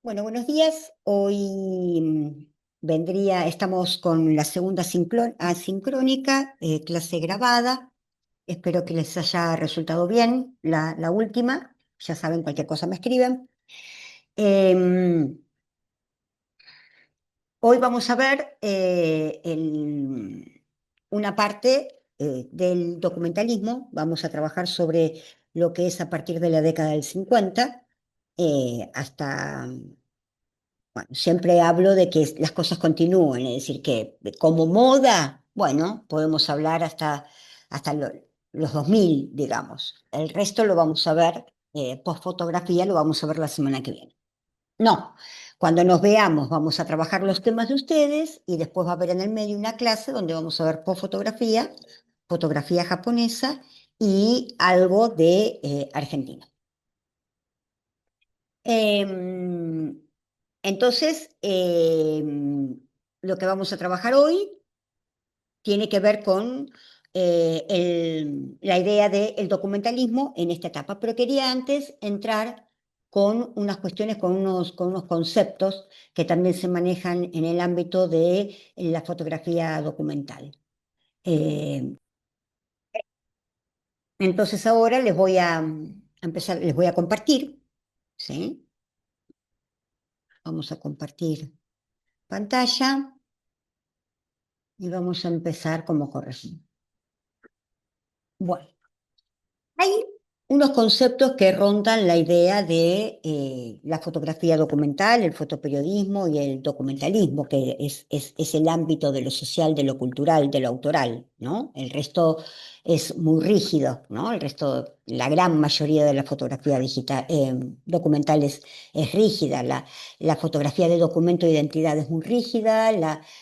Bueno, buenos días. Hoy estamos con la segunda asincrónica, clase grabada. Espero que les haya resultado bien la última. Ya saben, cualquier cosa me escriben. Em, Hoy vamos a ver una parte del documentalismo. Vamos a trabajar sobre lo que es a partir de la década del 50 hasta. Bueno, siempre hablo de que las cosas continúen, es decir, que como moda, bueno, podemos hablar hasta los 2000, digamos. El resto lo vamos a ver, post-fotografía lo vamos a ver la semana que viene. No, cuando nos veamos vamos a trabajar los temas de ustedes y después va a haber en el medio una clase donde vamos a ver post-fotografía, fotografía japonesa y algo de Argentina. Em, Entonces, lo que vamos a trabajar hoy tiene que ver con la idea del documentalismo en esta etapa, pero quería antes entrar con unas cuestiones, con unos conceptos que también se manejan en el ámbito de la fotografía documental. Eh, entonces ahora les voy a empezar, les voy a compartir, ¿sí? Vamos a compartir pantalla. Y vamos a empezar como corresponde. Bueno, hay unos conceptos que rondan la idea de la fotografía documental, el fotoperiodismo y el documentalismo, que es el ámbito de lo social, de lo cultural, de lo autoral, ¿no? El resto es muy rígido, ¿no? El resto, la gran mayoría de la fotografía digital, documental es rígida. La fotografía de documento de identidad es muy rígida,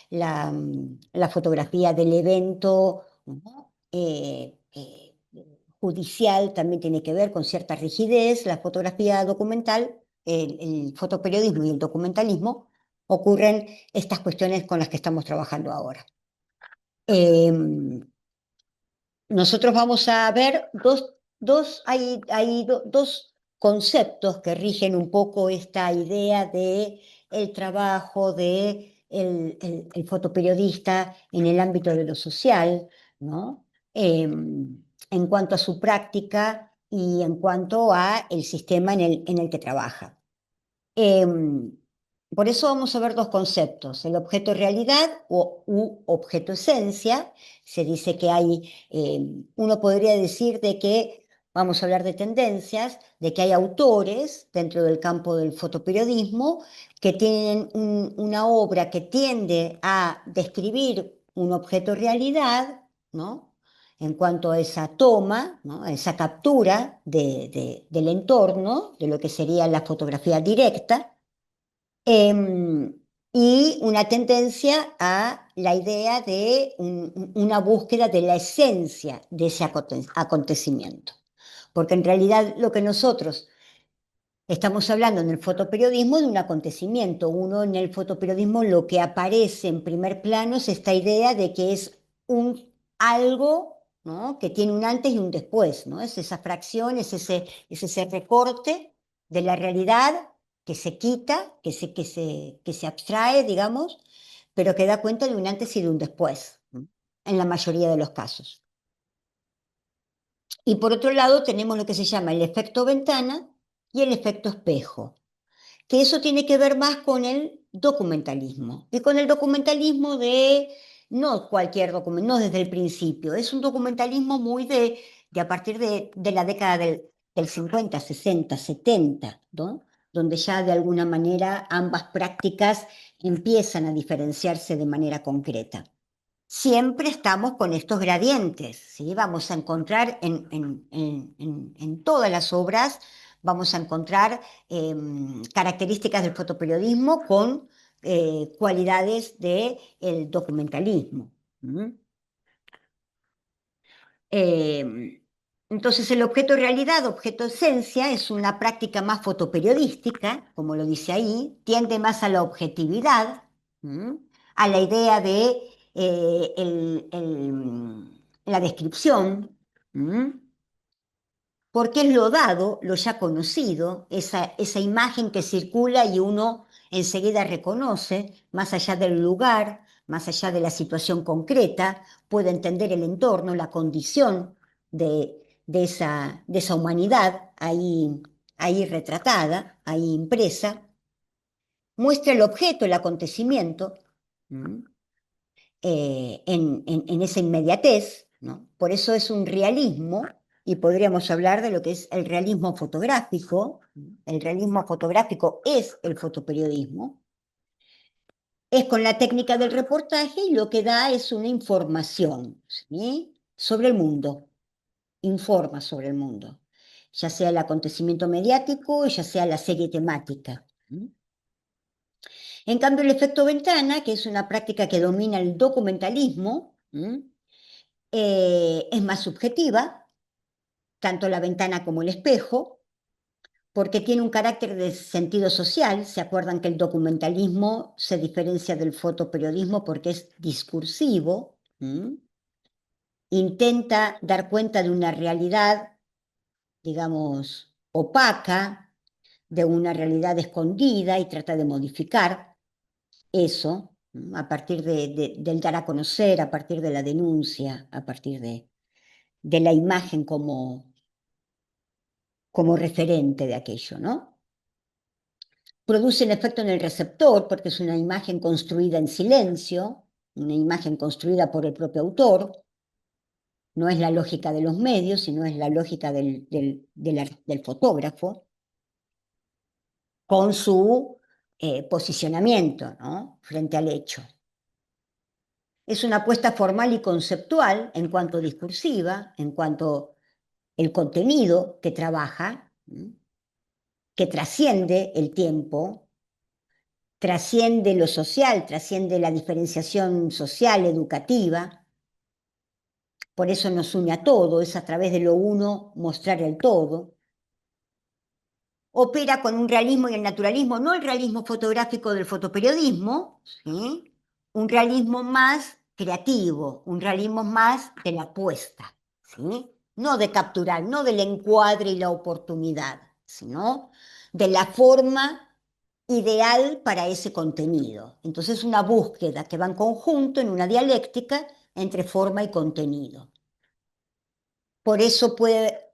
la fotografía del evento, ¿no? Judicial también tiene que ver con cierta rigidez. La fotografía documental, el fotoperiodismo y el documentalismo ocurren estas cuestiones con las que estamos trabajando ahora. Eh, Nosotros vamos a ver dos conceptos que rigen un poco esta idea de el trabajo de el fotoperiodista en el ámbito de lo social, ¿no? En cuanto a su práctica y en cuanto a el sistema en el que trabaja. Em, por eso vamos a ver dos conceptos, el objeto realidad u objeto esencia. Se dice que uno podría decir de que, vamos a hablar de tendencias, de que hay autores dentro del campo del fotoperiodismo que tienen una obra que tiende a describir un objeto realidad, ¿no? En cuanto a esa toma, ¿no? A esa captura del entorno, de lo que sería la fotografía directa, em, y una tendencia a la idea de una búsqueda de la esencia de ese acontecimiento. Porque en realidad lo que nosotros estamos hablando en el fotoperiodismo de un acontecimiento. Uno en el fotoperiodismo lo que aparece en primer plano es esta idea de que es un algo, ¿no? Que tiene un antes y un después, ¿no? Es esa fracción, es ese recorte de la realidad que se quita, que se abstrae, digamos, pero que da cuenta de un antes y de un después, ¿no? En la mayoría de los casos. Y por otro lado tenemos lo que se llama el efecto ventana y el efecto espejo, que eso tiene que ver más con el documentalismo, y con el documentalismo de no cualquier documento, no desde el principio, es un documentalismo muy de a partir de la década del 50, 60, 70, ¿no? Donde ya de alguna manera ambas prácticas empiezan a diferenciarse de manera concreta. Siempre estamos con estos gradientes, ¿sí? Vamos a encontrar en todas las obras, vamos a encontrar características del fotoperiodismo con cualidades del documentalismo. ¿Mm? Eh, entonces, el objeto realidad, objeto esencia, es una práctica más fotoperiodística, como lo dice ahí, tiende más a la objetividad, ¿m? A la idea de la descripción, ¿m? porque es lo dado, lo ya conocido, esa imagen que circula y uno enseguida reconoce, más allá del lugar, más allá de la situación concreta, puede entender el entorno, la condición de esa humanidad ahí retratada, ahí impresa, muestra el objeto, el acontecimiento, ¿m? En esa inmediatez, ¿no? Por eso es un realismo, y podríamos hablar de lo que es el realismo fotográfico. El realismo fotográfico es el fotoperiodismo. Es con la técnica del reportaje y lo que da es una información, ¿sí? Sobre el mundo, informa sobre el mundo, ya sea el acontecimiento mediático, ya sea la serie temática. En cambio, el efecto ventana, que es una práctica que domina el documentalismo, es más subjetiva, tanto la ventana como el espejo, porque tiene un carácter de sentido social. ¿Se acuerdan que el documentalismo se diferencia del fotoperiodismo porque es discursivo? Intenta dar cuenta de una realidad, digamos, opaca, de una realidad escondida y trata de modificar eso a partir del dar a conocer, a partir de la denuncia, a partir de la imagen como referente de aquello, ¿no? Produce un efecto en el receptor porque es una imagen construida en silencio, una imagen construida por el propio autor. No es la lógica de los medios, sino es la lógica del fotógrafo con su posicionamiento, ¿no? Frente al hecho. Es una apuesta formal y conceptual en cuanto discursiva, en cuanto el contenido que trabaja, que trasciende el tiempo, trasciende lo social, trasciende la diferenciación social, educativa. Por eso nos une a todo, es a través de lo uno mostrar el todo. Opera con un realismo y el naturalismo, no el realismo fotográfico del fotoperiodismo, ¿sí? Un realismo más creativo, un realismo más de la apuesta, ¿sí? No de capturar, no del encuadre y la oportunidad, sino de la forma ideal para ese contenido. Entonces, una búsqueda que va en conjunto en una dialéctica entre forma y contenido. Por eso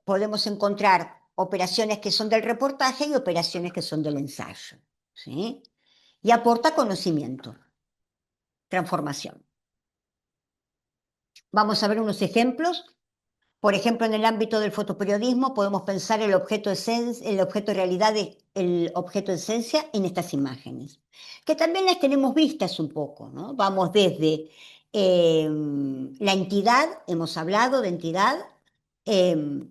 podemos encontrar operaciones que son del reportaje y operaciones que son del ensayo, ¿sí? Y aporta conocimiento, transformación. Vamos a ver unos ejemplos. Por ejemplo, en el ámbito del fotoperiodismo podemos pensar el objeto realidad, el objeto esencia en estas imágenes, que también las tenemos vistas un poco, ¿no? Vamos desde la entidad, hemos hablado de entidad, eh,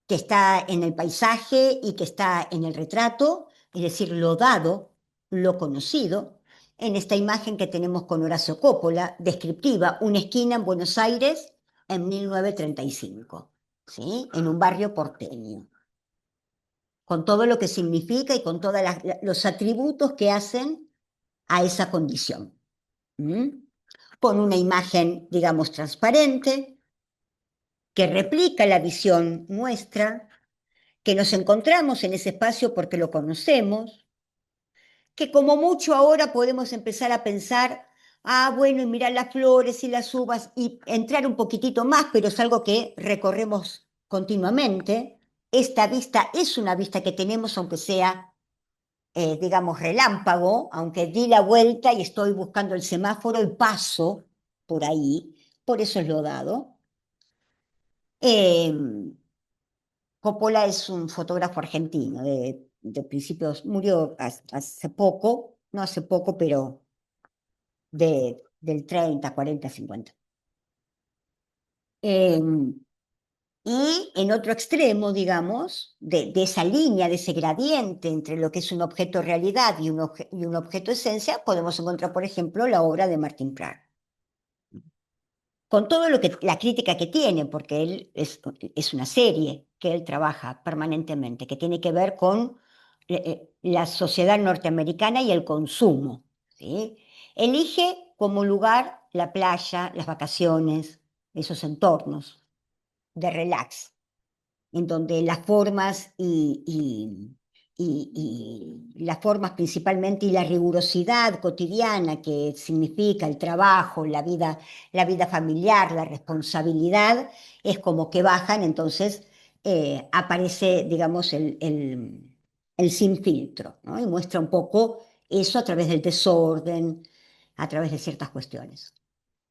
que está en el paisaje y que está en el retrato, es decir, lo dado, lo conocido, en esta imagen que tenemos con Horacio Coppola, descriptiva, una esquina en Buenos Aires en 1935, ¿sí? En un barrio porteño, con todo lo que significa y con todos los atributos que hacen a esa condición. Con una imagen, digamos, transparente, que replica la visión nuestra, que nos encontramos en ese espacio porque lo conocemos, que como mucho ahora podemos empezar a pensar, bueno, y mirar las flores y las uvas y entrar un poquitito más, pero es algo que recorremos continuamente. Esta vista es una vista que tenemos, aunque sea, digamos, relámpago, aunque di la vuelta y estoy buscando el semáforo y paso por ahí, por eso es lo dado. Coppola es un fotógrafo argentino de principios, murió hace poco, no hace poco, pero del 30, 40, 50. Y en otro extremo, digamos, de esa línea, de ese gradiente entre lo que es un objeto realidad y un objeto esencia, podemos encontrar, por ejemplo, la obra de Martin Prat. Con todo lo que la crítica que tiene, porque él es una serie que él trabaja permanentemente, que tiene que ver con la sociedad norteamericana y el consumo, ¿sí? Elige como lugar la playa, las vacaciones, esos entornos de relax. en donde las formas y las formas principalmente y la rigurosidad cotidiana que significa el trabajo, la vida familiar, la responsabilidad, es como que bajan, entonces aparece, digamos, el sin filtro, ¿no? Y muestra un poco eso a través del desorden, a través de ciertas cuestiones.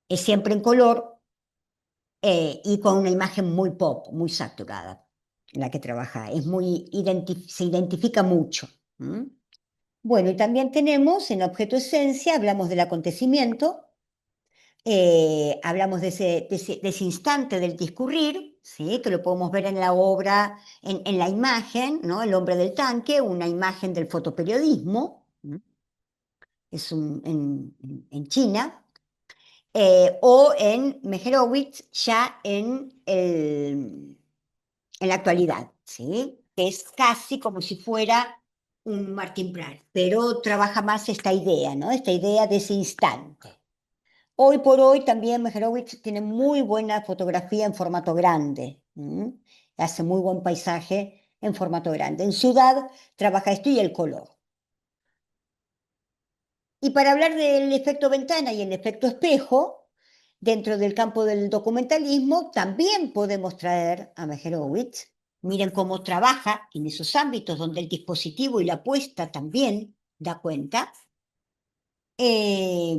Es siempre en color y con una imagen muy pop, muy saturada, la que trabaja. Es muy se identifica mucho. ¿M? Bueno, y también tenemos en objeto esencia, hablamos del acontecimiento, hablamos de ese instante del discurrir, ¿sí? Que lo podemos ver en la obra, en la imagen, ¿no? El hombre del tanque, una imagen del fotoperiodismo, ¿m? Es en China, o en Meyerowitz ya en la actualidad, ¿sí? Que es casi como si fuera un Martin Prat, pero trabaja más esta idea, ¿no? Esta idea de ese instante. Hoy por hoy también Meyerowitz tiene muy buena fotografía en formato grande, ¿m? Hace muy buen paisaje en formato grande. En ciudad trabaja esto y el color. Y para hablar del efecto ventana y el efecto espejo, dentro del campo del documentalismo, también podemos traer a Meyerowitz. Miren cómo trabaja en esos ámbitos donde el dispositivo y la puesta también da cuenta. Eh,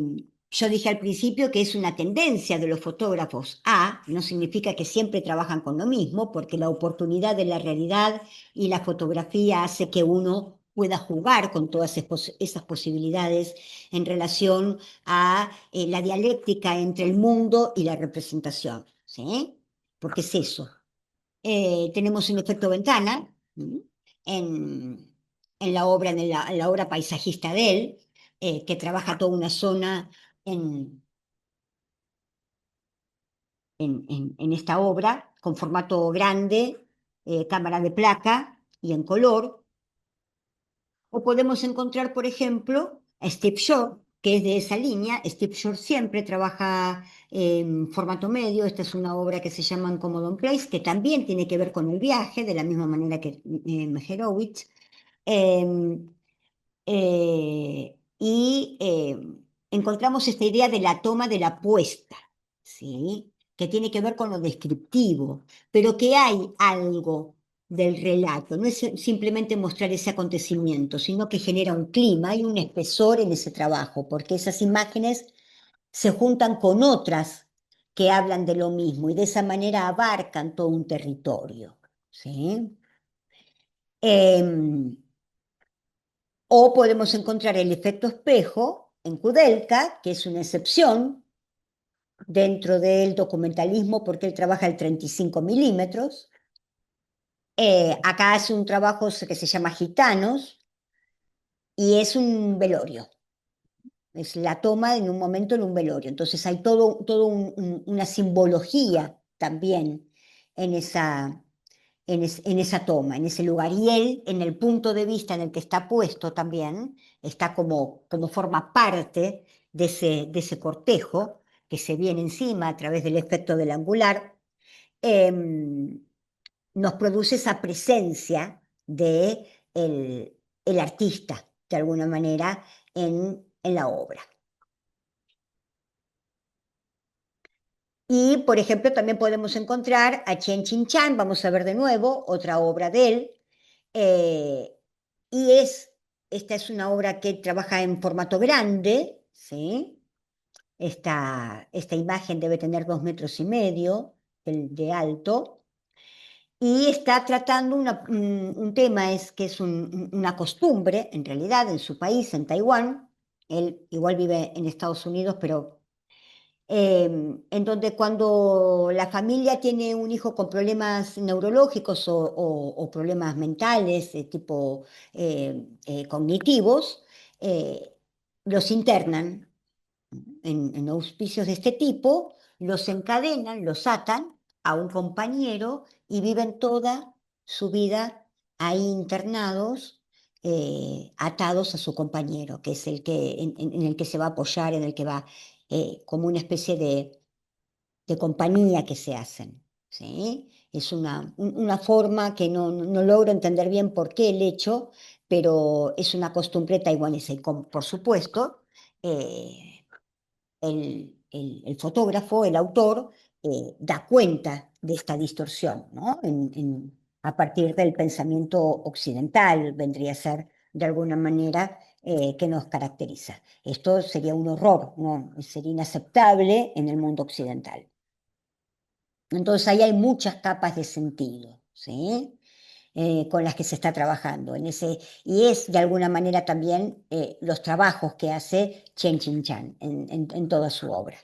yo dije al principio que es una tendencia de los fotógrafos no significa que siempre trabajan con lo mismo, porque la oportunidad de la realidad y la fotografía hace que uno pueda jugar con todas esas posibilidades en relación a la dialéctica entre el mundo y la representación, ¿sí? Porque es eso. Tenemos un efecto ventana, ¿m? en, en la obra paisajista de él, que trabaja toda una zona en, en esta obra, con formato grande, cámara de placa y en color. O podemos encontrar, por ejemplo, a Steve Jobs, que es de esa línea. Steve Jobs siempre trabaja en formato medio. Esta es una obra que se llama Commodore on Place, que también tiene que ver con el viaje, de la misma manera que Meyerowitz. Em, y encontramos esta idea de la toma de la puesta, ¿sí? Que tiene que ver con lo descriptivo, pero que hay algo del relato, no es simplemente mostrar ese acontecimiento, sino que genera un clima, hay un espesor en ese trabajo, porque esas imágenes se juntan con otras que hablan de lo mismo y de esa manera abarcan todo un territorio, ¿sí? Em, o podemos encontrar el efecto espejo en Kudelka, que es una excepción dentro del documentalismo porque él trabaja el 35 milímetros. Acá hace un trabajo que se llama Gitanos y es un velorio. Es la toma en un momento en un velorio. Entonces hay todo una simbología también en en esa toma, en ese lugar. Y él, en el punto de vista en el que está puesto también, está como forma parte de ese cortejo que se viene encima a través del efecto del angular, em, nos produce esa presencia de el artista, de alguna manera, en la obra. Y, por ejemplo, también podemos encontrar a Chen Chin Chan, vamos a ver de nuevo, otra obra de él, eh, y esta es una obra que trabaja en formato grande, ¿sí? Esta imagen debe tener 2,5 metros de alto, y está tratando un tema que es una costumbre, en realidad, en su país, en Taiwán. Él igual vive en Estados Unidos, pero en donde cuando la familia tiene un hijo con problemas neurológicos o problemas mentales, tipo cognitivos, eh, los internan en auspicios de este tipo, los encadenan, los atan a un compañero y viven toda su vida ahí internados, atados a su compañero, que es el que, en el que se va a apoyar, en el que va como una especie de compañía que se hacen, ¿sí? Es una forma que no logro entender bien por qué el hecho, pero es una costumbre taiwanesa. Y por supuesto, eh, el fotógrafo, el autor, da cuenta de esta distorsión, ¿no? A partir del pensamiento occidental, vendría a ser de alguna manera que nos caracteriza. Esto sería un horror, ¿no? Sería inaceptable en el mundo occidental. Entonces ahí hay muchas capas de sentido, ¿sí? Con las que se está trabajando. Y es de alguna manera también los trabajos que hace Chen Qingchan en toda su obra.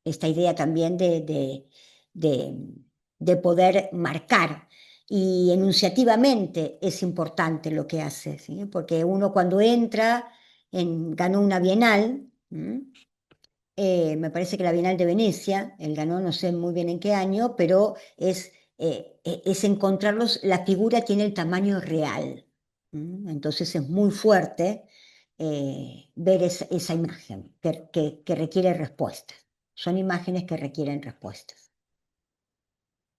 Esta idea también de, de poder marcar. Y enunciativamente es importante lo que hace, ¿sí? Porque uno cuando entra, ganó una Bienal, me parece que la Bienal de Venecia, él ganó, no sé muy bien en qué año, pero es encontrarlos, la figura tiene el tamaño real. Entonces es muy fuerte ver esa imagen que requiere respuestas. Son imágenes que requieren respuestas.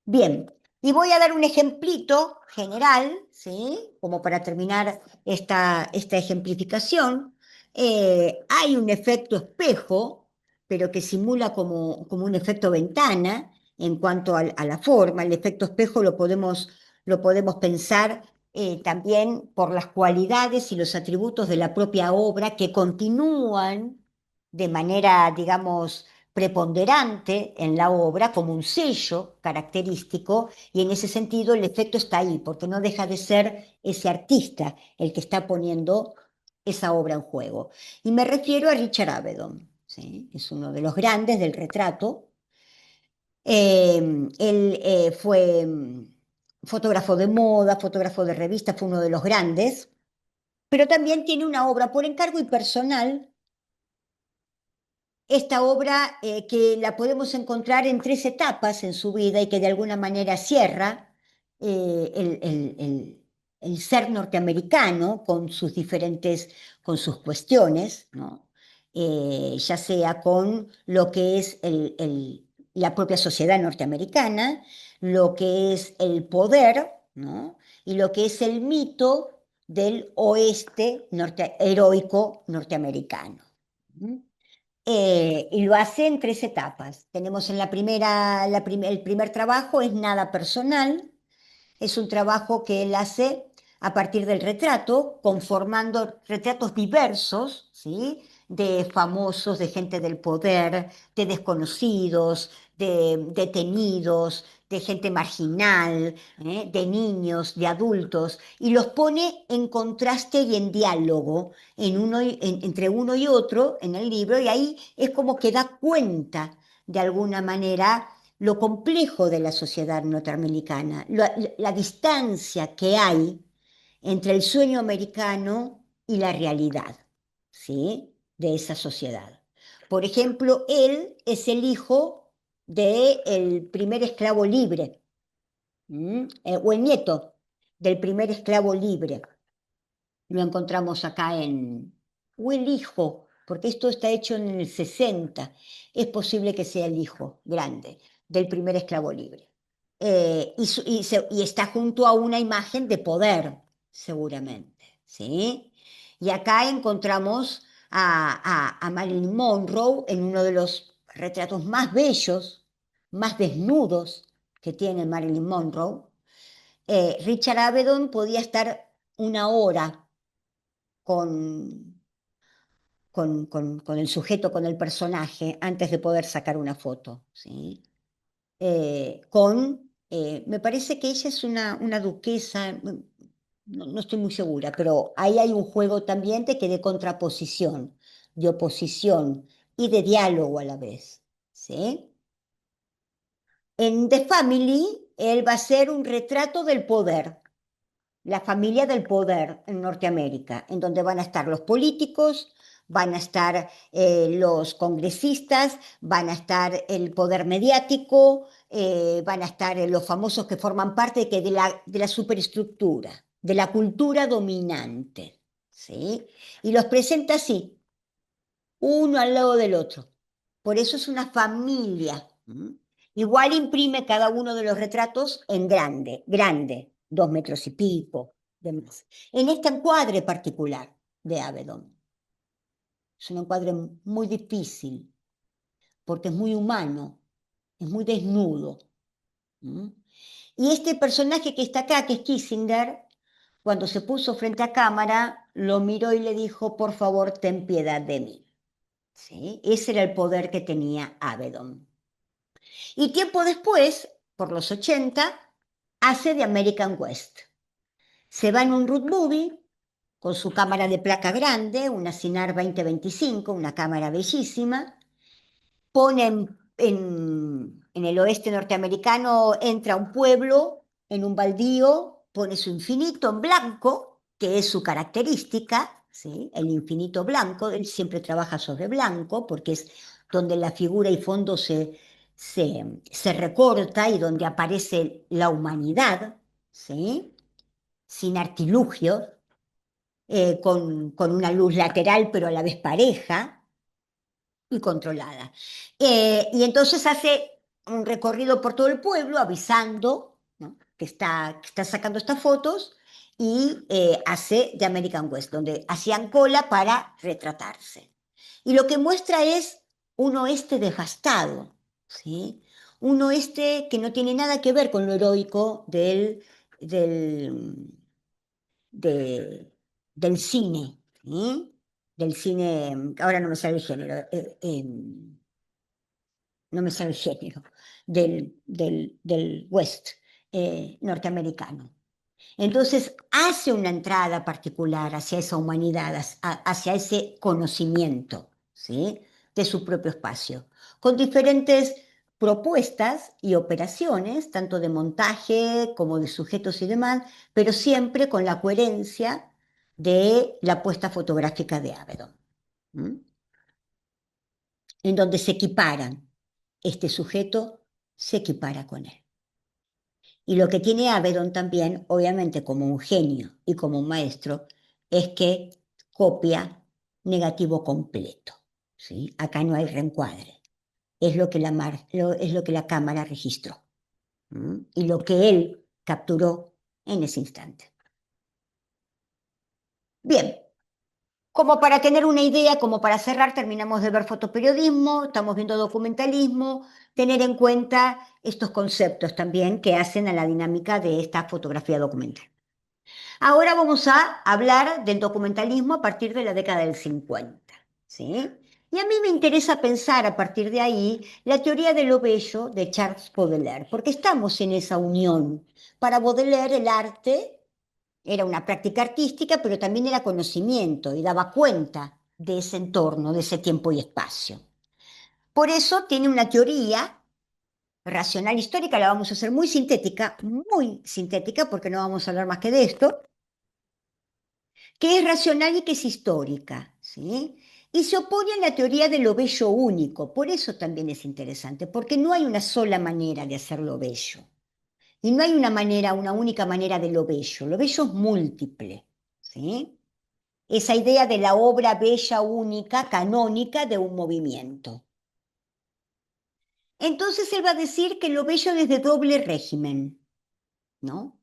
Bien, y voy a dar un ejemplito general, ¿sí? Como para terminar esta ejemplificación. Hay un efecto espejo, pero que simula como un efecto ventana en cuanto a la forma. El efecto espejo lo podemos pensar también por las cualidades y los atributos de la propia obra que continúan de manera, digamos, preponderante en la obra como un sello característico y en ese sentido el efecto está ahí porque no deja de ser ese artista el que está poniendo esa obra en juego. Y me refiero a Richard Avedon, ¿sí? Es uno de los grandes del retrato. Él fue fotógrafo de moda, fotógrafo de revista, fue uno de los grandes, pero también tiene una obra por encargo y personal. Esta obra que la podemos encontrar en tres etapas en su vida y que de alguna manera cierra el ser norteamericano con sus cuestiones, ¿no? Ya sea con lo que es la propia sociedad norteamericana, lo que es el poder, ¿no? Y lo que es el mito del oeste heroico norteamericano. ¿Mm? Y lo hace en tres etapas. Tenemos en la primera, el primer trabajo es nada personal, es un trabajo que él hace a partir del retrato, conformando retratos diversos, ¿sí? De famosos, de gente del poder, de desconocidos, de detenidos, de gente marginal, de niños, de adultos, y los pone en contraste y en diálogo entre uno y otro en el libro, y ahí es como que da cuenta de alguna manera lo complejo de la sociedad norteamericana, la distancia que hay entre el sueño americano y la realidad, ¿sí? De esa sociedad. Por ejemplo, él es el hijo del primer esclavo libre, o el nieto del primer esclavo libre. Lo encontramos acá o el hijo, porque esto está hecho en el 60. Es posible que sea el hijo grande del primer esclavo libre. Y está junto a una imagen de poder, seguramente, ¿sí? Y acá encontramos a Marilyn Monroe en uno de los retratos más bellos, más desnudos que tiene Marilyn Monroe. Richard Avedon podía estar una hora con, con el sujeto, con el personaje, antes de poder sacar una foto, ¿sí? Me parece que ella es una duquesa, no estoy muy segura, pero ahí hay un juego también de contraposición, de oposición y de diálogo a la vez, ¿sí? En The Family, él va a ser un retrato del poder, la familia del poder en Norteamérica, en donde van a estar los políticos, van a estar los congresistas, van a estar el poder mediático, van a estar los famosos que forman parte de la superestructura, de la cultura dominante, ¿sí? Y los presenta así, uno al lado del otro. Por eso es una familia. Igual imprime cada uno de los retratos en grande, grande, 2 metros y pico, demás. En este encuadre particular de Avedon, es un encuadre muy difícil, porque es muy humano, es muy desnudo. ¿Mm? Y este personaje que está acá, que es Kissinger, cuando se puso frente a cámara, lo miró y le dijo, por favor, ten piedad de mí. ¿Sí? Ese era el poder que tenía Avedon. Y tiempo después, por los 80, hace de American West. Se va en un road movie con su cámara de placa grande, una Sinar 2025, una cámara bellísima, pone en el oeste norteamericano, entra a un pueblo, en un baldío, pone su infinito en blanco, que es su característica, ¿sí? El infinito blanco, él siempre trabaja sobre blanco, porque es donde la figura y fondo se recorta y donde aparece la humanidad, ¿sí? Sin artilugios, con una luz lateral pero a la vez pareja y controlada. Y entonces hace un recorrido por todo el pueblo avisando, ¿no?, que está sacando estas fotos y hace de American West, donde hacían cola para retratarse. Y lo que muestra es un oeste devastado, ¿sí? Un oeste que no tiene nada que ver con lo heroico del, de- del cine, ¿sí? Del cine, ahora no me sale el género, no me sale el género, del West norteamericano. Entonces hace una entrada particular hacia esa humanidad, hacia ese conocimiento, ¿sí?, de su propio espacio, con diferentes propuestas y operaciones, tanto de montaje como de sujetos y demás, pero siempre con la coherencia de la puesta fotográfica de Avedon, ¿m? En donde se equiparan. Este sujeto se equipara con él. Y lo que tiene Avedon también, obviamente como un genio y como un maestro, es que copia negativo completo, ¿sí? Acá no hay reencuadre. Es lo que la cámara registró, ¿m? Y lo que él capturó en ese instante. Bien, como para tener una idea, como para cerrar, terminamos de ver fotoperiodismo, estamos viendo documentalismo, tener en cuenta estos conceptos también que hacen a la dinámica de esta fotografía documental. Ahora vamos a hablar del documentalismo a partir de la década del 50, ¿sí? Y a mí me interesa pensar a partir de ahí la teoría de lo bello de Charles Baudelaire, porque estamos en esa unión. Para Baudelaire el arte era una práctica artística, pero también era conocimiento y daba cuenta de ese entorno, de ese tiempo y espacio. Por eso tiene una teoría racional histórica, la vamos a hacer muy sintética, porque no vamos a hablar más que de esto, que es racional y que es histórica, ¿sí? Y se opone a la teoría de lo bello único. Por eso también es interesante, porque no hay una sola manera de hacer lo bello. Y no hay una única manera de lo bello. Lo bello es múltiple, ¿sí? Esa idea de la obra bella única, canónica de un movimiento. Entonces él va a decir que lo bello es de doble régimen, ¿no?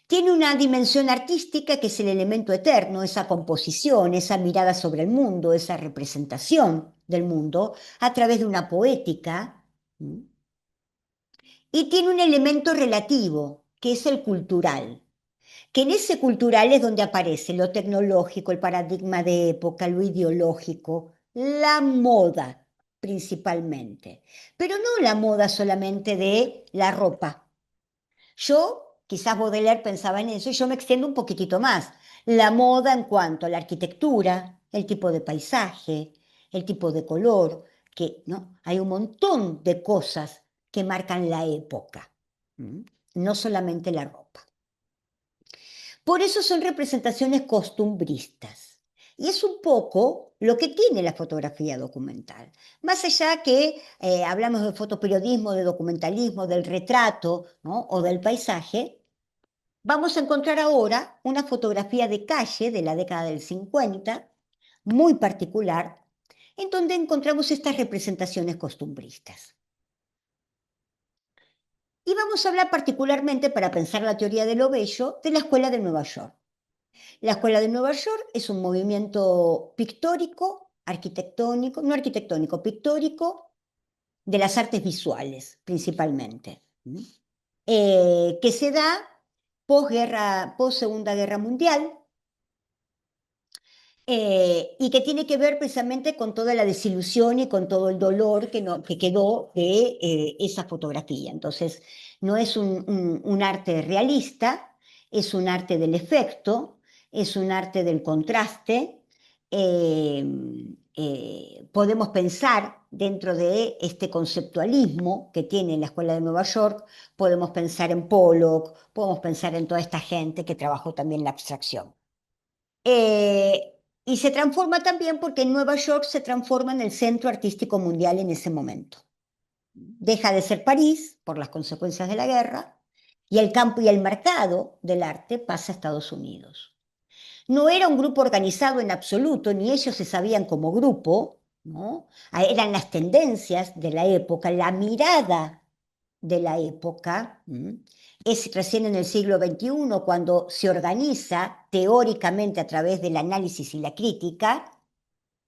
Tiene una dimensión artística que es el elemento eterno, esa composición, esa mirada sobre el mundo, esa representación del mundo a través de una poética. ¿M? Y tiene un elemento relativo, que es el cultural, que en ese cultural es donde aparece lo tecnológico, el paradigma de época, lo ideológico, la moda principalmente, pero no la moda solamente de la ropa. Yo, quizás Baudelaire pensaba en eso, y yo me extiendo un poquitito más. La moda en cuanto a la arquitectura, el tipo de paisaje, el tipo de color, que no, hay un montón de cosas que marcan la época, ¿m? No solamente la ropa. Por eso son representaciones costumbristas. Y es un poco lo que tiene la fotografía documental. Más allá que hablamos de fotoperiodismo, de documentalismo, del retrato, ¿no?, o del paisaje, vamos a encontrar ahora una fotografía de calle de la década del 50, muy particular, en donde encontramos estas representaciones costumbristas. Y vamos a hablar particularmente, para pensar la teoría de lo bello, de la Escuela de Nueva York. La Escuela de Nueva York es un movimiento pictórico, arquitectónico, no arquitectónico, pictórico, de las artes visuales, principalmente, que se da posguerra, post Segunda Guerra Mundial, y que tiene que ver precisamente con toda la desilusión y con todo el dolor que, no, que quedó de esa fotografía. Entonces, no es un arte realista, es un arte del efecto, es un arte del contraste. eh, Podemos pensar dentro de este conceptualismo que tiene la Escuela de Nueva York, podemos pensar en Pollock, podemos pensar en toda esta gente que trabajó también la abstracción. Y se transforma también porque Nueva York se transforma en el centro artístico mundial en ese momento. Deja de ser París por las consecuencias de la guerra y el campo y el mercado del arte pasa a Estados Unidos. No era un grupo organizado en absoluto, ni ellos se sabían como grupo, ¿no? Eran las tendencias de la época, la mirada de la época. Es recién en el siglo XXI cuando se organiza teóricamente a través del análisis y la crítica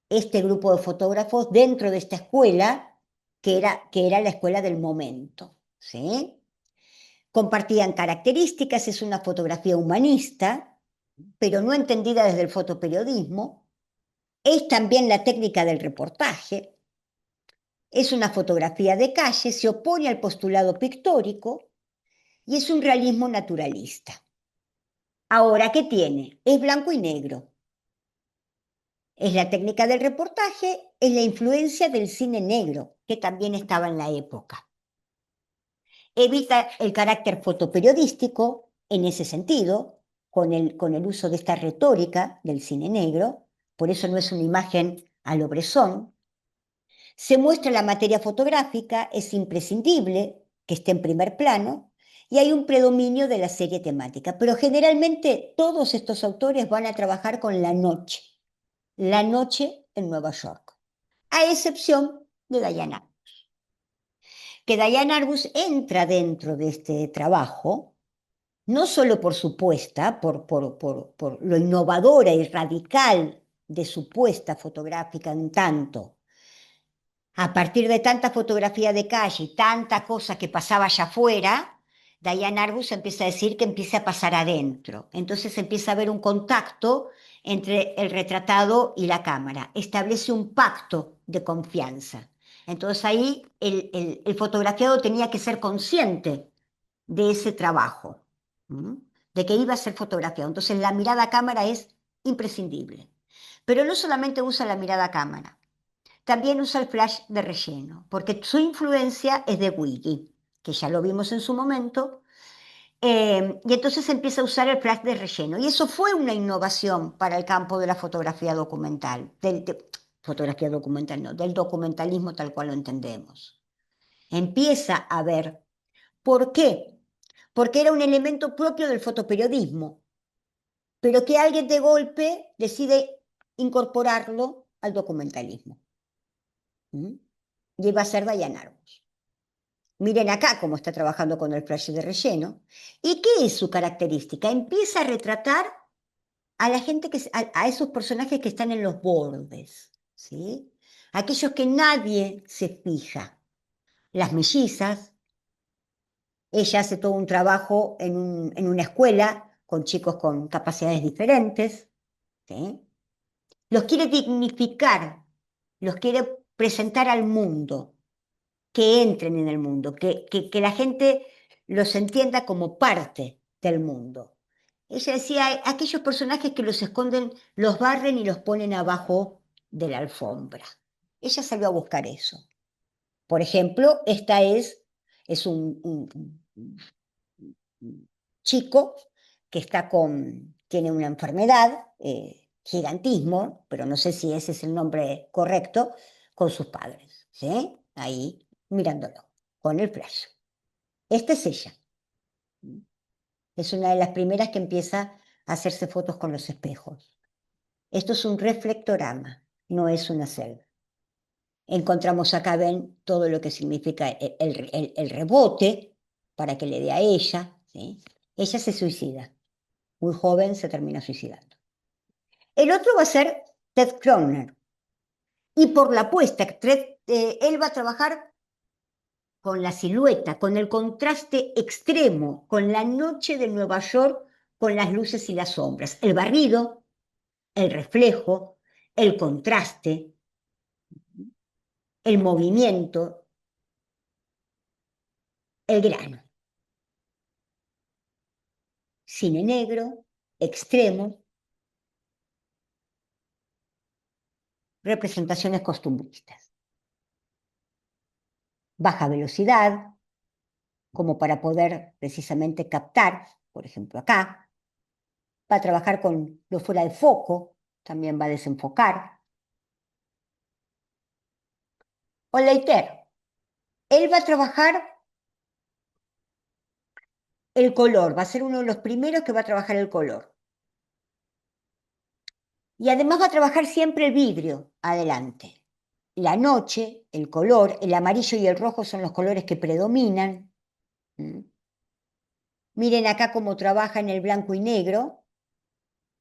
este grupo de fotógrafos dentro de esta escuela que era la escuela del momento, ¿sí? Compartían características, es una fotografía humanista, pero no entendida desde el fotoperiodismo. Es también la técnica del reportaje. Es una fotografía de calle, se opone al postulado pictórico y es un realismo naturalista. Ahora, ¿qué tiene? Es blanco y negro. Es la técnica del reportaje, es la influencia del cine negro, que también estaba en la época. Evita el carácter fotoperiodístico en ese sentido, con el uso de esta retórica del cine negro, por eso no es una imagen a lo Bresson. Se muestra la materia fotográfica, es imprescindible que esté en primer plano, y hay un predominio de la serie temática. Pero generalmente todos estos autores van a trabajar con la noche en Nueva York, a excepción de Diana. Que Diane Arbus entra dentro de este trabajo, no solo por su puesta, por lo innovadora y radical de su puesta fotográfica en tanto, a partir de tanta fotografía de calle y tanta cosa que pasaba allá afuera, Diane Arbus empieza a decir que empieza a pasar adentro. Entonces empieza a haber un contacto entre el retratado y la cámara. Establece un pacto de confianza. Entonces ahí el fotografiado tenía que ser consciente de ese trabajo, ¿m? De que iba a ser fotografiado. Entonces la mirada a cámara es imprescindible. Pero no solamente usa la mirada a cámara, también usa el flash de relleno, porque su influencia es de Wiki, que ya lo vimos en su momento, y entonces empieza a usar el flash de relleno. Y eso fue una innovación para el campo de la fotografía documental, fotografía documental no, del documentalismo tal cual lo entendemos. Empieza a ver, ¿por qué? Porque era un elemento propio del fotoperiodismo, pero que alguien de golpe decide incorporarlo al documentalismo. ¿Mm? Y va a ser Diane Arbus. Miren acá cómo está trabajando con el flash de relleno. ¿Y qué es su característica? Empieza a retratar a la gente a esos personajes que están en los bordes, ¿sí? Aquellos que nadie se fija. Las mellizas, ella hace todo un trabajo en una escuela con chicos con capacidades diferentes, ¿sí? Los quiere dignificar, los quiere presentar al mundo, que entren en el mundo, que la gente los entienda como parte del mundo. Ella decía, aquellos personajes que los esconden, los barren y los ponen abajo de la alfombra. Ella salió a buscar eso. Por ejemplo, esta es un chico que tiene una enfermedad, gigantismo, pero no sé si ese es el nombre correcto, con sus padres, ¿sí? Ahí mirándolo, con el flash. Esta es ella. Es una de las primeras que empieza a hacerse fotos con los espejos. Esto es un reflectorama, no es una selva. Encontramos acá, ven, todo lo que significa el rebote, para que le dé a ella, ¿sí? Ella se suicida, muy joven se termina suicidando. El otro va a ser Ted Croner, y por la puesta, él va a trabajar con la silueta, con el contraste extremo, con la noche de Nueva York, con las luces y las sombras, el barrido, el reflejo, el contraste, el movimiento, el grano. Cine negro, extremo, representaciones costumbristas. Baja velocidad, como para poder precisamente captar, por ejemplo acá, va a trabajar con lo fuera de foco, también va a desenfocar. O Leiter, él va a trabajar el color, va a ser uno de los primeros que va a trabajar el color. Y además va a trabajar siempre el vidrio adelante. La noche, el color, el amarillo y el rojo son los colores que predominan. ¿Mm? Miren acá cómo trabaja en el blanco y negro,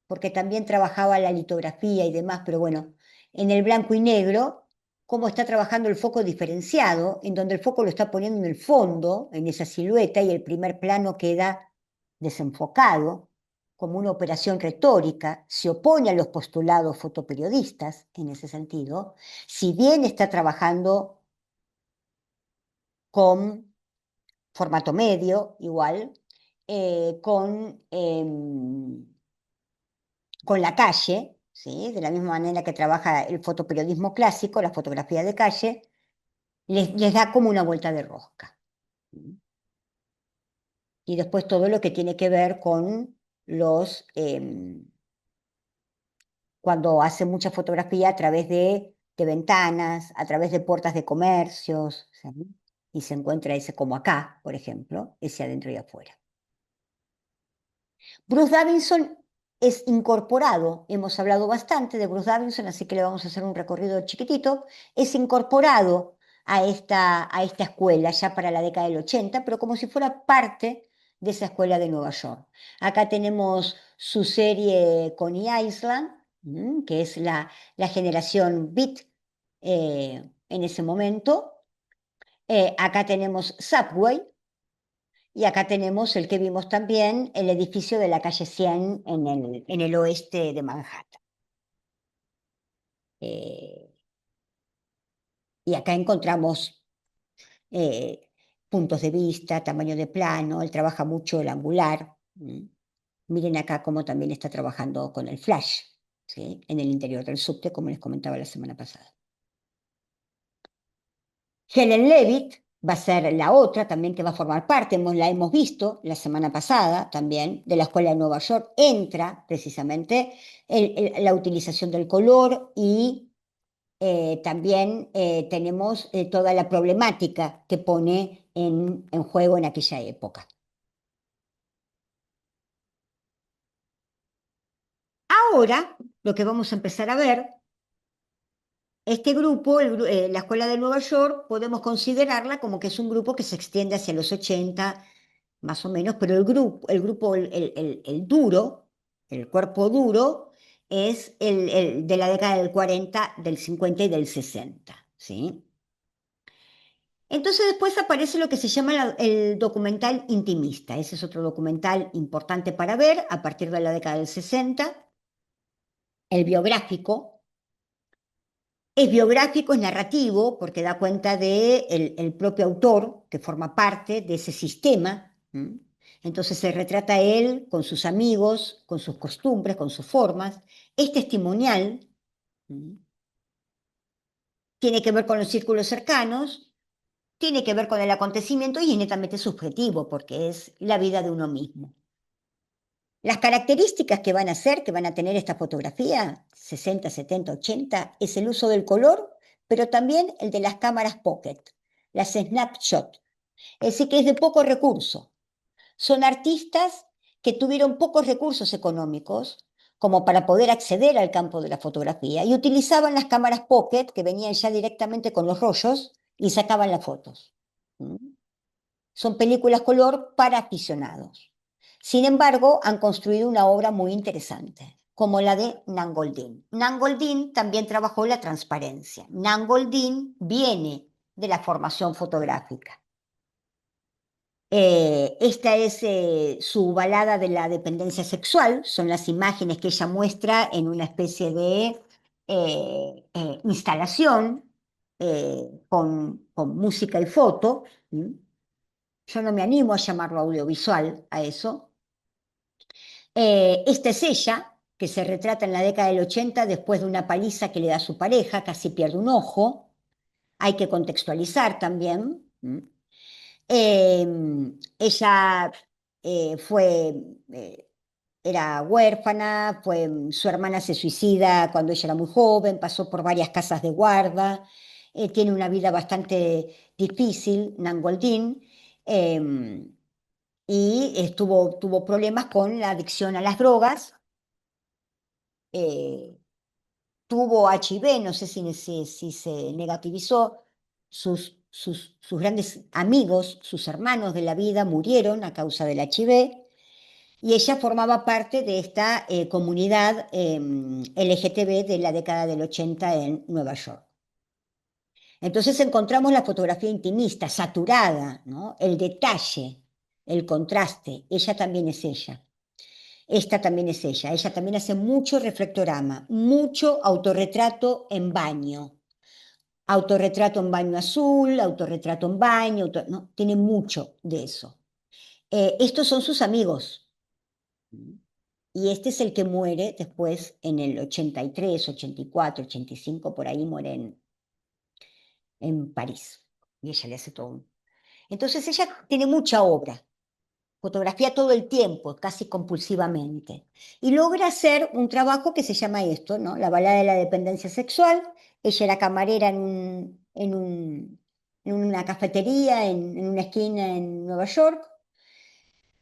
porque también trabajaba la litografía y demás, pero bueno, en el blanco y negro, cómo está trabajando el foco diferenciado, en donde el foco lo está poniendo en el fondo, en esa silueta, y el primer plano queda desenfocado, como una operación retórica, se opone a los postulados fotoperiodistas en ese sentido, si bien está trabajando con formato medio, igual, con la calle, ¿sí? De la misma manera que trabaja el fotoperiodismo clásico, la fotografía de calle, les da como una vuelta de rosca. Y después todo lo que tiene que ver con cuando hace mucha fotografía a través de ventanas, a través de puertas de comercios, ¿sí? Y se encuentra ese como acá, por ejemplo, ese adentro y afuera. Bruce Davidson es incorporado, hemos hablado bastante de Bruce Davidson, así que le vamos a hacer un recorrido chiquitito, es incorporado a esta escuela ya para la década del 80, pero como si fuera parte de esa escuela de Nueva York. Acá tenemos su serie Coney Island, que es la generación Beat en ese momento. Acá tenemos Subway, y acá tenemos el que vimos también, el edificio de la calle 100 en el oeste de Manhattan. Eh, y acá encontramos eh, puntos de vista, tamaño de plano, él trabaja mucho el angular. Miren acá cómo también está trabajando con el flash, ¿sí? En el interior del subte, como les comentaba la semana pasada. Helen Levitt va a ser la otra también que va a formar parte, la hemos visto la semana pasada también, de la Escuela de Nueva York, entra precisamente la utilización del color y también tenemos toda la problemática que pone en juego en aquella época. Ahora, lo que vamos a empezar a ver, este grupo, la Escuela de Nueva York, podemos considerarla como que es un grupo que se extiende hacia los 80 más o menos, pero el grupo, el duro, el cuerpo duro, es el de la década del 40, del 50 y del 60, ¿sí? Entonces después aparece lo que se llama el documental intimista. Ese es otro documental importante para ver a partir de la década del 60. El biográfico. Es biográfico, es narrativo, porque da cuenta de el propio autor, que forma parte de ese sistema. Entonces se retrata a él con sus amigos, con sus costumbres, con sus formas. Es testimonial, ¿m? Tiene que ver con los círculos cercanos, tiene que ver con el acontecimiento y es netamente subjetivo, porque es la vida de uno mismo. Las características que van a hacer, que van a tener esta fotografía, 60, 70, 80, es el uso del color, pero también el de las cámaras pocket, las snapshot. Es decir, que es de poco recurso. Son artistas que tuvieron pocos recursos económicos como para poder acceder al campo de la fotografía y utilizaban las cámaras pocket que venían ya directamente con los rollos y sacaban las fotos. ¿Mm? Son películas color para aficionados. Sin embargo, han construido una obra muy interesante, como la de Nangoldin. Nangoldin también trabajó la transparencia. Nangoldin viene de la formación fotográfica. Esta es su balada de la dependencia sexual, son las imágenes que ella muestra en una especie de instalación con música y foto. ¿Mm? Yo no me animo a llamarlo audiovisual a eso. Esta es ella, que se retrata en la década del 80 después de una paliza que le da a su pareja, casi pierde un ojo. Hay que contextualizar también. ¿Mm? Eh, ella fue, era huérfana, su hermana se suicida cuando ella era muy joven, pasó por varias casas de guarda, tiene una vida bastante difícil, Nangoldín, y tuvo problemas con la adicción a las drogas, eh, tuvo HIV, no sé si se negativizó, sus grandes amigos, sus hermanos de la vida murieron a causa del HIV y ella formaba parte de esta comunidad LGTB de la década del 80 en Nueva York. Entonces encontramos la fotografía intimista, saturada, ¿no? El detalle, el contraste, ella también es ella. Esta también es ella. Ella también hace mucho reflectorama, mucho autorretrato en baño. Autorretrato en baño azul, autorretrato en baño, no, tiene mucho de eso. Estos son sus amigos. Y este es el que muere después en el 83, 84, 85, por ahí muere en París. Y ella le hace todo. Entonces ella tiene mucha obra. Fotografía todo el tiempo, casi compulsivamente, y logra hacer un trabajo que se llama esto, ¿no? La balada de la dependencia sexual. Ella era camarera en una cafetería en una esquina en Nueva York,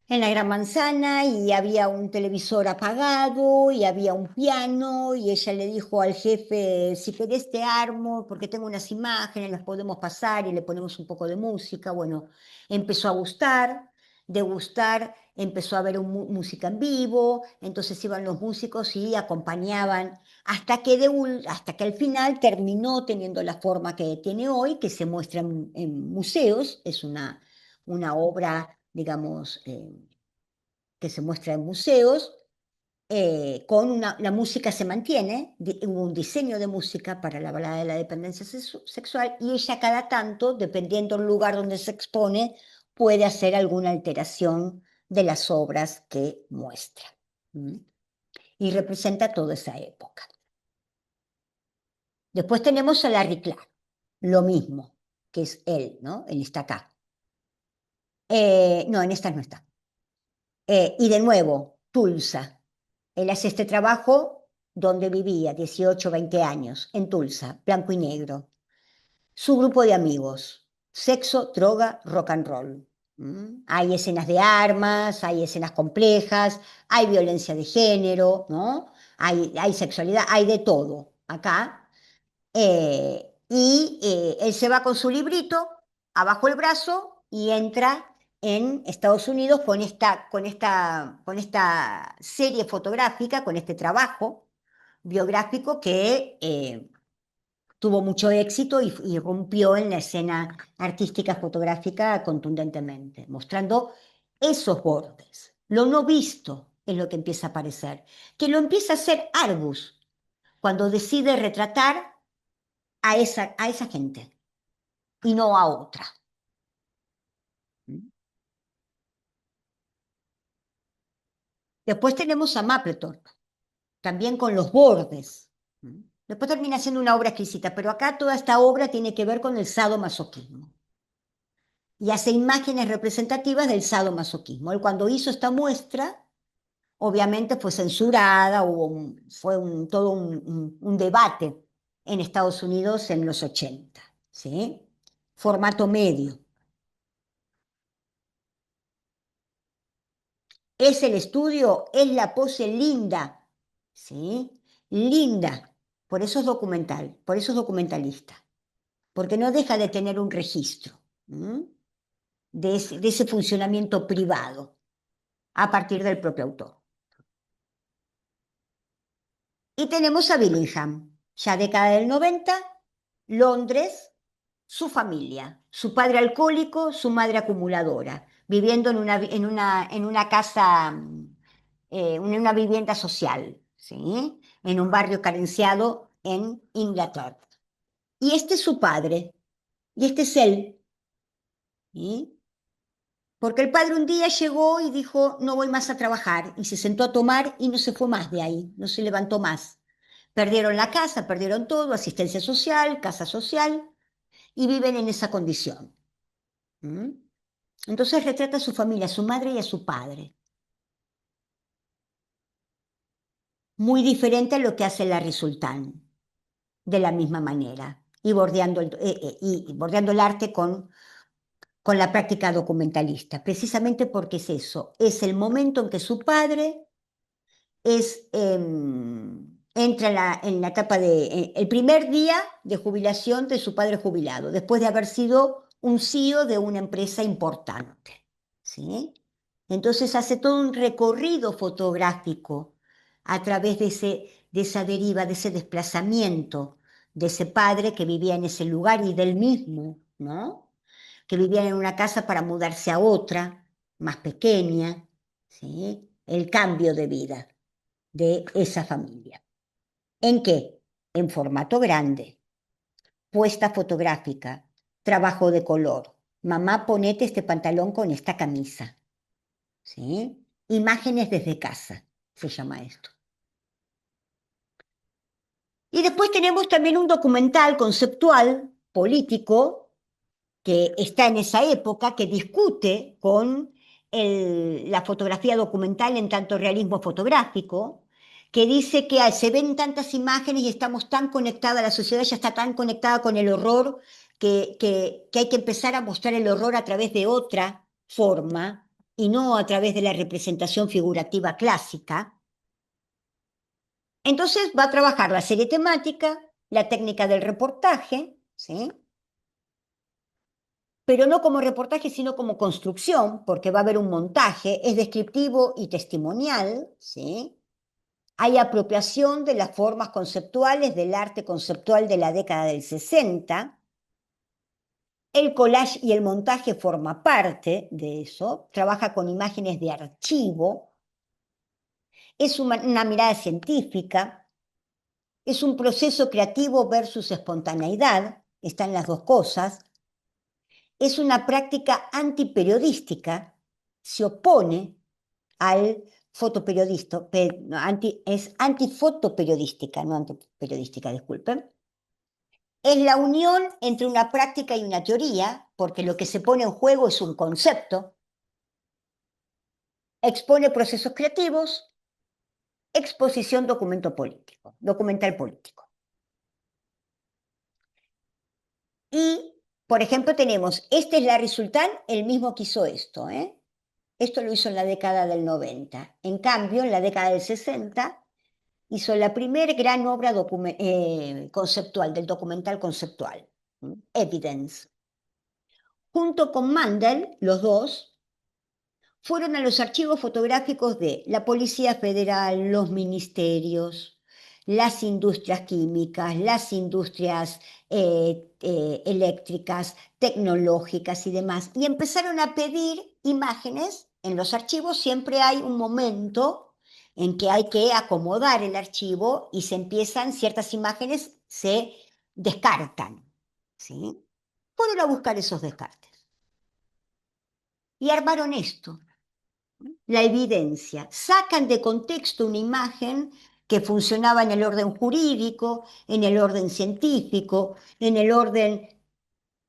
en la Gran Manzana, y había un televisor apagado y había un piano y ella le dijo al jefe, si querés te armo porque tengo unas imágenes, las podemos pasar y le ponemos un poco de música. Bueno, empezó a gustar, de gustar empezó a ver música en vivo, entonces iban los músicos y acompañaban hasta que al final terminó teniendo la forma que tiene hoy, que se muestra en museos. Es una obra, digamos, que se muestra en museos, la música se mantiene, hubo un diseño de música para la balada de la dependencia sexual y ella cada tanto, dependiendo del lugar donde se expone, puede hacer alguna alteración de las obras que muestra. ¿Mm? Y representa toda esa época. Después tenemos a Larry Clark, lo mismo, que es él, ¿no? Él está acá. No, en esta no está. Y de nuevo, Tulsa. Él hace este trabajo donde vivía, 18, 20 años, en Tulsa, blanco y negro. Su grupo de amigos, sexo, droga, rock and roll. ¿Mm? Hay escenas de armas, hay escenas complejas, hay violencia de género, ¿no? Hay sexualidad, hay de todo acá. Él se va con su librito abajo el brazo y entra en Estados Unidos con esta serie fotográfica, con este trabajo biográfico que tuvo mucho éxito y rompió en la escena artística fotográfica contundentemente, mostrando esos bordes. Lo no visto es lo que empieza a aparecer, que lo empieza a hacer Arbus cuando decide retratar a esa gente y no a otra. Después tenemos a Mapplethorpe, también con los bordes. Después termina siendo una obra exquisita, pero acá toda esta obra tiene que ver con el sadomasoquismo y hace imágenes representativas del sadomasoquismo. Él cuando hizo esta muestra, obviamente fue censurada, fue todo un debate en Estados Unidos en los 80, ¿sí? Formato medio. Es el estudio, es la pose linda, ¿sí? Linda. Por eso es documental, por eso es documentalista, porque no deja de tener un registro. ¿Mm? de ese funcionamiento privado a partir del propio autor. Y tenemos a Billingham, ya década del 90, Londres, su familia, su padre alcohólico, su madre acumuladora, viviendo en una casa, en una vivienda social, ¿sí? En un barrio carenciado en Inglaterra. Y este es su padre, y este es él, ¿sí? Porque el padre un día llegó y dijo, no voy más a trabajar, y se sentó a tomar y no se fue más de ahí, no se levantó más. Perdieron la casa, perdieron todo, asistencia social, casa social, y viven en esa condición. ¿Mm? Entonces retrata a su familia, a su madre y a su padre. Muy diferente a lo que hace Larry Sultán, de la misma manera, y bordeando el arte con la práctica documentalista, precisamente porque es eso, es el momento en que su padre entra en la etapa el primer día de jubilación de su padre jubilado, después de haber sido un CEO de una empresa importante, ¿sí? Entonces hace todo un recorrido fotográfico a través de esa deriva, de ese desplazamiento de ese padre que vivía en ese lugar y del mismo, ¿no? Que vivía en una casa para mudarse a otra, más pequeña, ¿sí? El cambio de vida de esa familia. ¿En qué? En formato grande, puesta fotográfica, trabajo de color. Mamá, ponete este pantalón con esta camisa. ¿Sí? Imágenes desde casa, se llama esto. Y después tenemos también un documental conceptual, político, que está en esa época, que discute con la fotografía documental en tanto realismo fotográfico, que dice que se ven tantas imágenes y estamos tan conectadas, la sociedad ya está tan conectada con el horror, que hay que empezar a mostrar el horror a través de otra forma y no a través de la representación figurativa clásica. Entonces va a trabajar la serie temática, la técnica del reportaje, ¿sí? Pero no como reportaje, sino como construcción, porque va a haber un montaje, es descriptivo y testimonial, ¿sí? Hay apropiación de las formas conceptuales del arte conceptual de la década del 60. El collage y el montaje forma parte de eso, trabaja con imágenes de archivo, es una mirada científica, es un proceso creativo versus espontaneidad, están las dos cosas. Es una práctica antiperiodística, se opone al fotoperiodista, no, es antifotoperiodística, no antiperiodística, disculpen. Es la unión entre una práctica y una teoría, porque lo que se pone en juego es un concepto. Expone procesos creativos, exposición documental político. Y, por ejemplo, tenemos, este es Larry Sultán, el mismo que hizo esto, ¿eh? Esto lo hizo en la década del 90. En cambio, en la década del 60, hizo la primera gran obra conceptual, del documental conceptual, Evidence. Junto con Mandel, los dos, fueron a los archivos fotográficos de la Policía Federal, los ministerios, las industrias químicas, las industrias eléctricas, tecnológicas y demás, y empezaron a pedir imágenes. En los archivos siempre hay un momento en que hay que acomodar el archivo y se empiezan, ciertas imágenes se descartan, ¿sí? Fueron a buscar esos descartes y armaron esto, la evidencia. Sacan de contexto una imagen que funcionaba en el orden jurídico, en el orden científico, en el orden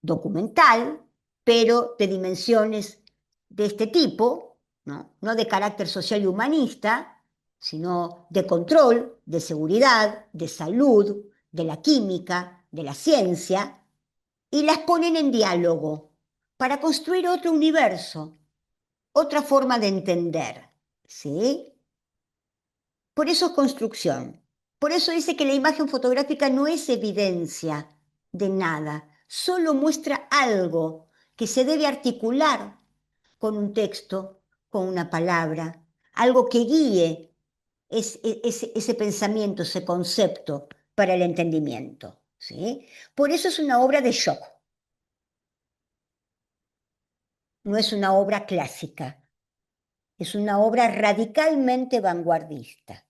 documental, pero de dimensiones de este tipo, no de carácter social y humanista, sino de control, de seguridad, de salud, de la química, de la ciencia, y las ponen en diálogo para construir otro universo, otra forma de entender, ¿sí? Por eso es construcción. Por eso dice que la imagen fotográfica no es evidencia de nada, solo muestra algo que se debe articular con un texto, con una palabra, algo que guíe ese pensamiento, ese concepto para el entendimiento, ¿sí? Por eso es una obra de shock, no es una obra clásica, es una obra radicalmente vanguardista,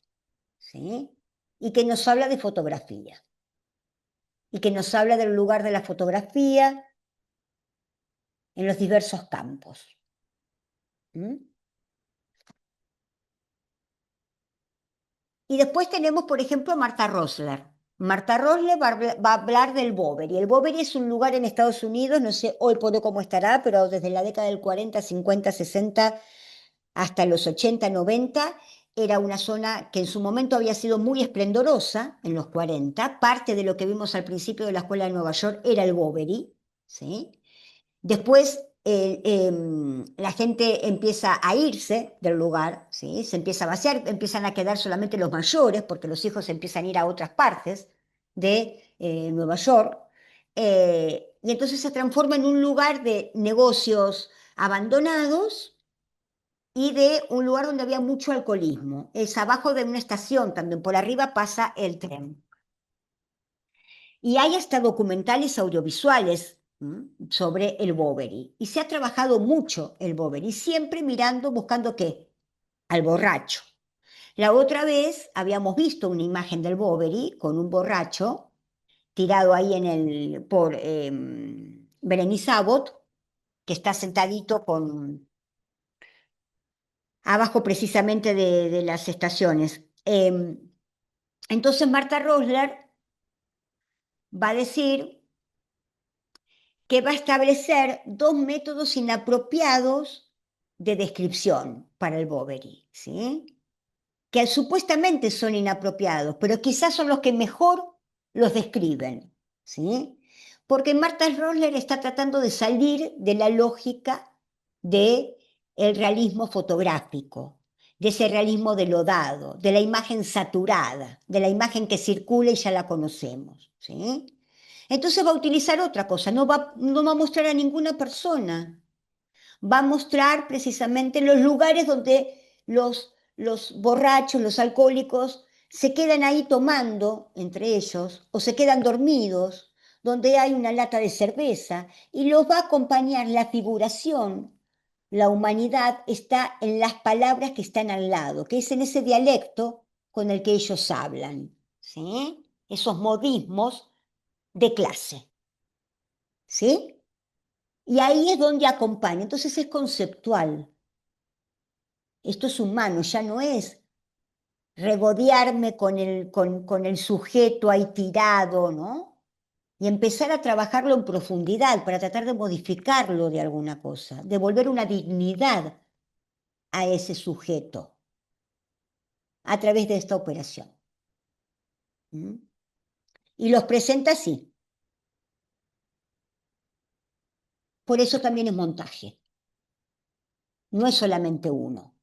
¿sí? Y que nos habla de fotografía, y que nos habla del lugar de la fotografía en los diversos campos. ¿Mm? Y después tenemos, por ejemplo, a Martha Rosler. Martha Rosler va a hablar del Boveri. El Boveri es un lugar en Estados Unidos, no sé hoy por hoy cómo estará, pero desde la década del 40, 50, 60 hasta los 80, 90, era una zona que en su momento había sido muy esplendorosa en los 40. Parte de lo que vimos al principio de la Escuela de Nueva York era el Boveri, ¿sí? Después la gente empieza a irse del lugar, ¿sí? Se empieza a vaciar, empiezan a quedar solamente los mayores, porque los hijos empiezan a ir a otras partes de Nueva York, y entonces se transforma en un lugar de negocios abandonados y de un lugar donde había mucho alcoholismo. Es abajo de una estación, también por arriba pasa el tren. Y hay hasta documentales audiovisuales sobre el Boveri. Y se ha trabajado mucho el Boveri, siempre mirando, buscando qué, al borracho. La otra vez habíamos visto una imagen del Boveri con un borracho tirado ahí por Berenice Abbott, que está sentadito abajo precisamente de las estaciones. Entonces Marta Rosler va a decir que va a establecer dos métodos inapropiados de descripción para el Boveri, ¿sí? Que supuestamente son inapropiados, pero quizás son los que mejor los describen, ¿sí? Porque Marta Rosler está tratando de salir de la lógica del realismo fotográfico, de ese realismo delodado, de la imagen saturada, de la imagen que circula y ya la conocemos, ¿sí? Entonces va a utilizar otra cosa, no va a mostrar a ninguna persona, va a mostrar precisamente los lugares donde los borrachos, los alcohólicos, se quedan ahí tomando entre ellos o se quedan dormidos, donde hay una lata de cerveza y los va a acompañar la figuración. La humanidad está en las palabras que están al lado, que es en ese dialecto con el que ellos hablan, ¿sí? Esos modismos de clase, ¿sí? Y ahí es donde acompaña. Entonces es conceptual. Esto es humano, ya no es regodearme con el sujeto ahí tirado, ¿no? Y empezar a trabajarlo en profundidad para tratar de modificarlo de alguna cosa, devolver una dignidad a ese sujeto a través de esta operación. ¿Mm? Y los presenta así. Por eso también es montaje. No es solamente uno.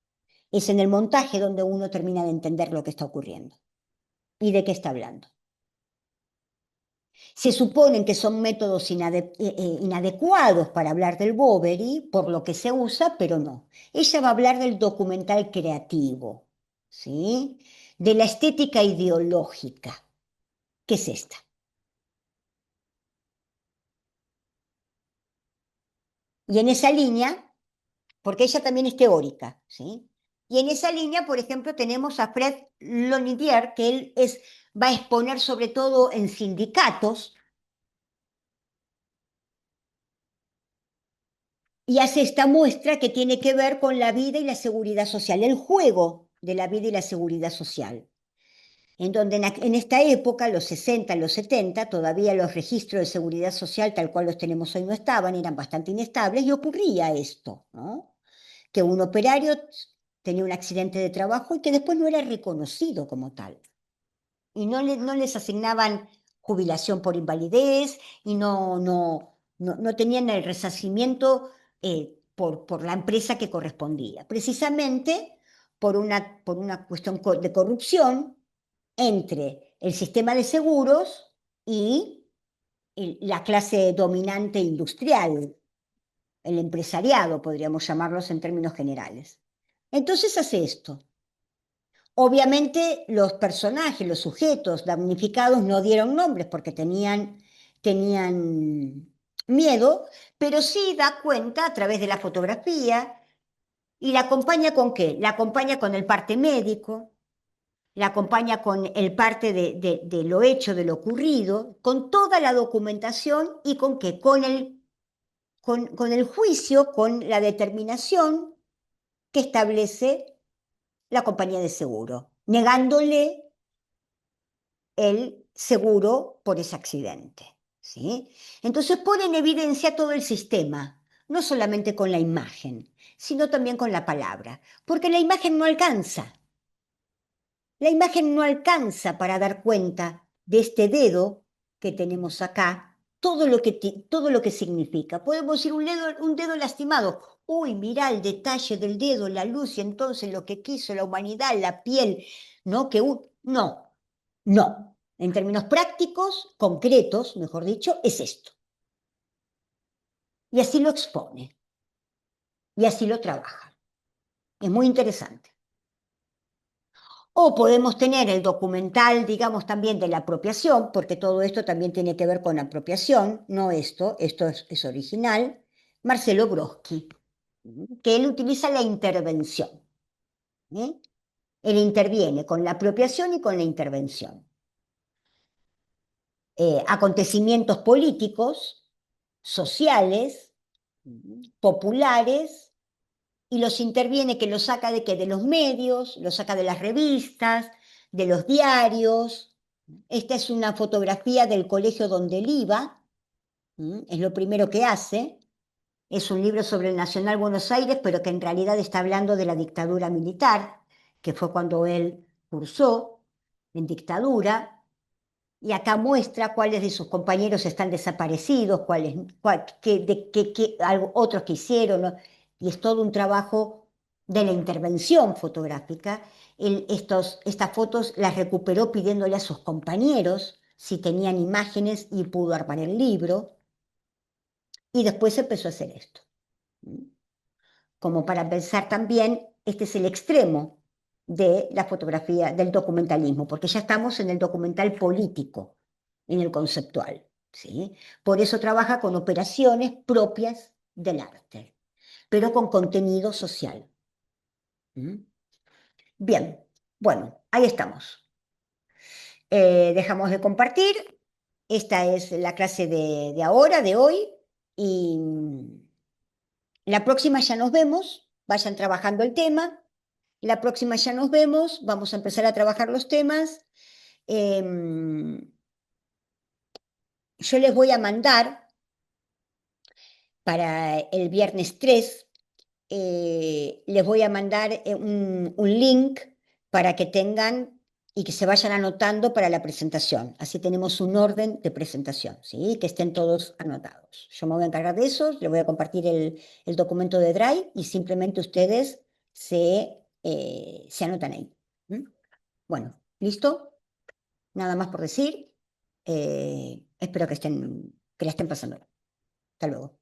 Es en el montaje donde uno termina de entender lo que está ocurriendo y de qué está hablando. Se suponen que son métodos inadecuados para hablar del Boveri, por lo que se usa, pero no. Ella va a hablar del documental creativo, ¿sí? De la estética ideológica. ¿Qué es esta? Y en esa línea, porque ella también es teórica, ¿sí? Y en esa línea, por ejemplo, tenemos a Fred Lonidier, que va a exponer sobre todo en sindicatos, y hace esta muestra que tiene que ver con la vida y la seguridad social, el juego de la vida y la seguridad social, en donde en esta época, los 60, los 70, todavía los registros de seguridad social tal cual los tenemos hoy no estaban, eran bastante inestables y ocurría esto, ¿no? Que un operario tenía un accidente de trabajo y que después no era reconocido como tal y no les asignaban jubilación por invalidez y no tenían el resarcimiento por la empresa que correspondía, precisamente por una cuestión de corrupción entre el sistema de seguros y la clase dominante industrial. el empresariado, podríamos llamarlos en términos generales. Entonces hace esto. Obviamente los personajes, los sujetos damnificados no dieron nombres porque tenían miedo, pero sí da cuenta a través de la fotografía y la acompaña con qué? La acompaña con el parte médico, la acompaña con el parte de lo hecho, de lo ocurrido, con toda la documentación y con qué? Con el juicio, con la determinación que establece la compañía de seguro, negándole el seguro por ese accidente. ¿Sí? Entonces pone en evidencia todo el sistema, no solamente con la imagen, sino también con la palabra, porque la imagen no alcanza. La imagen no alcanza para dar cuenta de este dedo que tenemos acá, todo lo que significa. Podemos decir un dedo lastimado. Uy, mirá el detalle del dedo, la luz y entonces lo que quiso la humanidad, la piel, ¿no? No, no. En términos prácticos, concretos, mejor dicho, es esto. Y así lo expone, y así lo trabaja. Es muy interesante. O podemos tener el documental, digamos, también de la apropiación, porque todo esto también tiene que ver con apropiación, no esto es original, Marcelo Brodsky, que él utiliza la intervención. ¿Eh? Él interviene con la apropiación y con la intervención. Acontecimientos políticos, sociales, populares, y los interviene que los saca de qué, de los medios, los saca de las revistas, de los diarios. Esta es una fotografía del colegio donde él iba, es lo primero que hace. Es un libro sobre el Nacional Buenos Aires, pero que en realidad está hablando de la dictadura militar, que fue cuando él cursó en dictadura, y acá muestra cuáles de sus compañeros están desaparecidos, otros que hicieron, ¿no? Y es todo un trabajo de la intervención fotográfica. Estas fotos las recuperó pidiéndole a sus compañeros si tenían imágenes y pudo armar el libro. Y después empezó a hacer esto. Como para pensar también, este es el extremo de la fotografía, del documentalismo, porque ya estamos en el documental político, en el conceptual, ¿sí? Por eso trabaja con operaciones propias del arte, pero con contenido social. ¿Mm? Bien, bueno, ahí estamos. Dejamos de compartir. Esta es la clase de ahora, de hoy, y la próxima ya nos vemos. Vayan trabajando el tema. La próxima ya nos vemos, vamos a empezar a trabajar los temas. Yo les voy a mandar para el viernes 3, les voy a mandar un link para que tengan y que se vayan anotando para la presentación. Así tenemos un orden de presentación, ¿sí? Que estén todos anotados. Yo me voy a encargar de eso, les voy a compartir el documento de Drive y simplemente ustedes se anotan ahí. ¿Mm? Bueno, ¿listo? Nada más por decir. Espero que la estén pasando. Hasta luego.